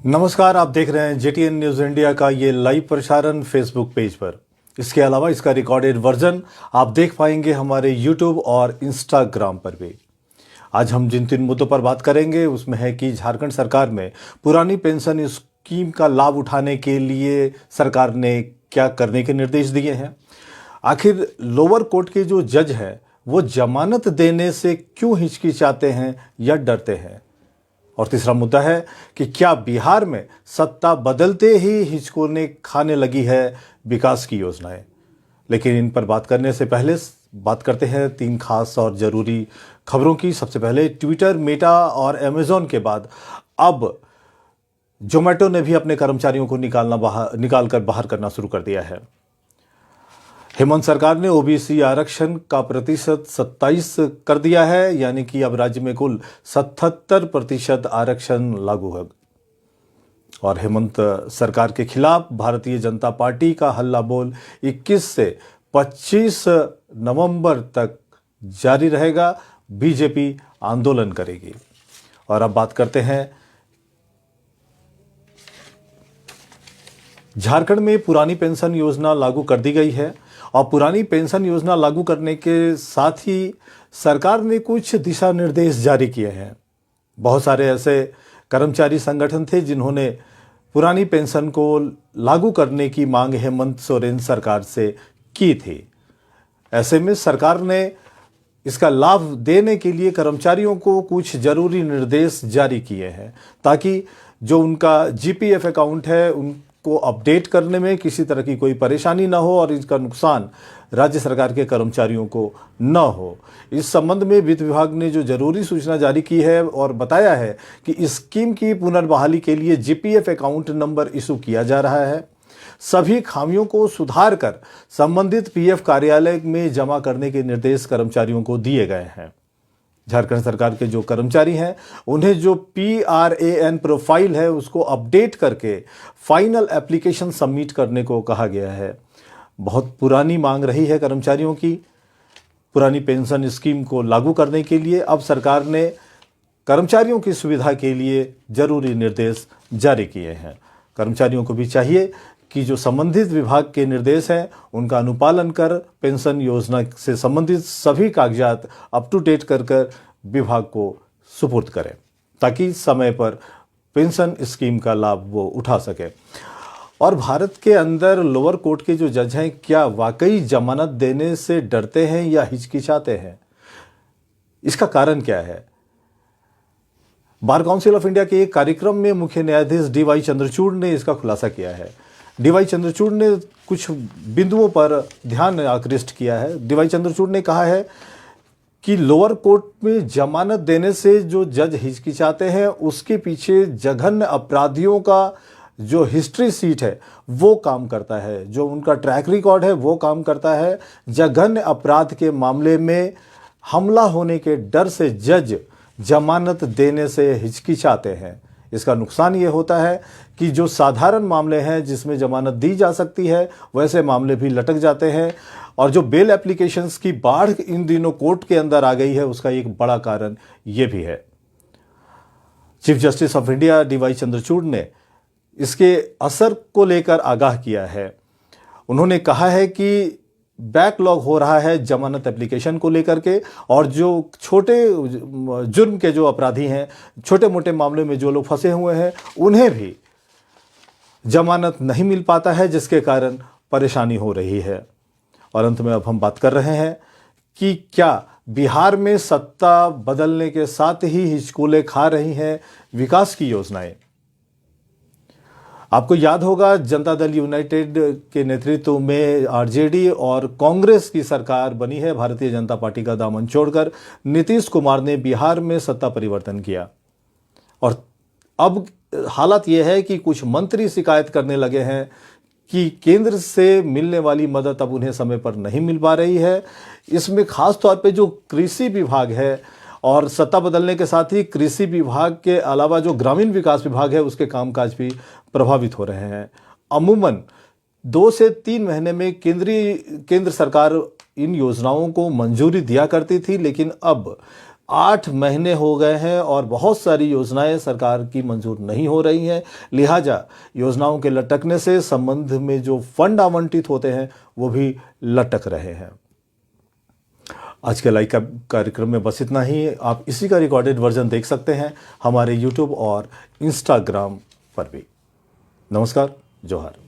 नमस्कार, आप देख रहे हैं जेटीएन न्यूज इंडिया का ये लाइव प्रसारण फेसबुक पेज पर। इसके अलावा इसका रिकॉर्डेड वर्जन आप देख पाएंगे हमारे यूट्यूब और इंस्टाग्राम पर भी। आज हम जिन 3 मुद्दों पर बात करेंगे उसमें है कि झारखंड सरकार में पुरानी पेंशन स्कीम का लाभ उठाने के लिए सरकार ने क्या करने के निर्देश दिए हैं, आखिर लोअर कोर्ट के जो जज है वो जमानत देने से क्यों हिचकिचाते हैं या डरते हैं, और तीसरा मुद्दा है कि क्या बिहार में सत्ता बदलते ही हिचकोने खाने लगी है विकास की योजनाएं। लेकिन इन पर बात करने से पहले बात करते हैं 3 खास और जरूरी खबरों की। सबसे पहले ट्विटर, मेटा और अमेजॉन के बाद अब जोमेटो ने भी अपने कर्मचारियों को निकाल कर बाहर करना शुरू कर दिया है। हेमंत सरकार ने ओबीसी आरक्षण का प्रतिशत 27 कर दिया है, यानी कि अब राज्य में कुल 77% आरक्षण लागू है। और हेमंत सरकार के खिलाफ भारतीय जनता पार्टी का हल्ला बोल 21 से 25 नवंबर तक जारी रहेगा। बीजेपी आंदोलन करेगी। और अब बात करते हैं झारखंड में पुरानी पेंशन योजना लागू कर दी गई है और पुरानी पेंशन योजना लागू करने के साथ ही सरकार ने कुछ दिशा निर्देश जारी किए हैं। बहुत सारे ऐसे कर्मचारी संगठन थे जिन्होंने पुरानी पेंशन को लागू करने की मांग हेमंत सोरेन सरकार से की थी। ऐसे में सरकार ने इसका लाभ देने के लिए कर्मचारियों को कुछ जरूरी निर्देश जारी किए हैं ताकि जो उनका जीपीएफ अकाउंट है को अपडेट करने में किसी तरह की कोई परेशानी न हो और इसका नुकसान राज्य सरकार के कर्मचारियों को न हो। इस संबंध में वित्त विभाग ने जो जरूरी सूचना जारी की है और बताया है कि इस स्कीम की पुनर्बहाली के लिए जीपीएफ अकाउंट नंबर इशू किया जा रहा है। सभी खामियों को सुधार कर संबंधित पीएफ कार्यालय में जमा करने के निर्देश कर्मचारियों को दिए गए हैं। झारखंड सरकार के जो कर्मचारी हैं उन्हें जो PRAN प्रोफाइल है उसको अपडेट करके फाइनल एप्लीकेशन सबमिट करने को कहा गया है। बहुत पुरानी मांग रही है कर्मचारियों की पुरानी पेंशन स्कीम को लागू करने के लिए। अब सरकार ने कर्मचारियों की सुविधा के लिए जरूरी निर्देश जारी किए हैं। कर्मचारियों को भी चाहिए कि जो संबंधित विभाग के निर्देश हैं उनका अनुपालन कर पेंशन योजना से संबंधित सभी कागजात अप टू डेट कर विभाग को सुपुर्द करें ताकि समय पर पेंशन स्कीम का लाभ वो उठा सके। और भारत के अंदर लोअर कोर्ट के जो जज हैं क्या वाकई जमानत देने से डरते हैं या हिचकिचाते हैं, इसका कारण क्या है? बार काउंसिल ऑफ इंडिया के एक कार्यक्रम में मुख्य न्यायाधीश DY चंद्रचूड़ ने इसका खुलासा किया है। DY चंद्रचूड़ ने कुछ बिंदुओं पर ध्यान आकृष्ट किया है। DY चंद्रचूड़ ने कहा है कि लोअर कोर्ट में जमानत देने से जो जज हिचकिचाते हैं उसके पीछे जघन्य अपराधियों का जो हिस्ट्री सीट है वो काम करता है, जो उनका ट्रैक रिकॉर्ड है वो काम करता है। जघन्य अपराध के मामले में हमला होने के डर से जज जमानत देने से हिचकिचाते हैं। इसका नुकसान ये होता है कि जो साधारण मामले हैं जिसमें जमानत दी जा सकती है वैसे मामले भी लटक जाते हैं। और जो बेल एप्लीकेशंस की बाढ़ इन दिनों कोर्ट के अंदर आ गई है उसका एक बड़ा कारण ये भी है। Chief justice of India DY Chandrachud ने इसके असर को लेकर आगाह किया है। उन्होंने कहा है कि बैकलॉग हो रहा है जमानत एप्लीकेशन को लेकर के, और जो छोटे जुर्म के जो अपराधी हैं, छोटे मोटे मामले में जो लोग फंसे हुए हैं उन्हें भी जमानत नहीं मिल पाता है जिसके कारण परेशानी हो रही है। और अंत में अब हम बात कर रहे हैं कि क्या बिहार में सत्ता बदलने के साथ ही हिचकोले खा रही हैं विकास की योजनाएं। आपको याद होगा जनता दल यूनाइटेड के नेतृत्व में RJD और कांग्रेस की सरकार बनी है। भारतीय जनता पार्टी का दामन छोड़कर नीतीश कुमार ने बिहार में सत्ता परिवर्तन किया और अब हालत यह है कि कुछ मंत्री शिकायत करने लगे हैं कि केंद्र से मिलने वाली मदद अब उन्हें समय पर नहीं मिल पा रही है। इसमें खास तौर पे जो कृषि विभाग है और सत्ता बदलने के साथ ही कृषि विभाग के अलावा जो ग्रामीण विकास विभाग है उसके कामकाज भी प्रभावित हो रहे हैं। अमूमन 2 से 3 महीने में केंद्र सरकार इन योजनाओं को मंजूरी दिया करती थी, लेकिन अब 8 महीने हो गए हैं और बहुत सारी योजनाएं सरकार की मंजूर नहीं हो रही हैं। लिहाजा योजनाओं के लटकने से संबंध में जो फंड आवंटित होते हैं वो भी लटक रहे हैं। आज के लाइव कार्यक्रम में बस इतना ही। आप इसी का रिकॉर्डेड वर्जन देख सकते हैं हमारे यूट्यूब और इंस्टाग्राम पर भी। नमस्कार, जोहार।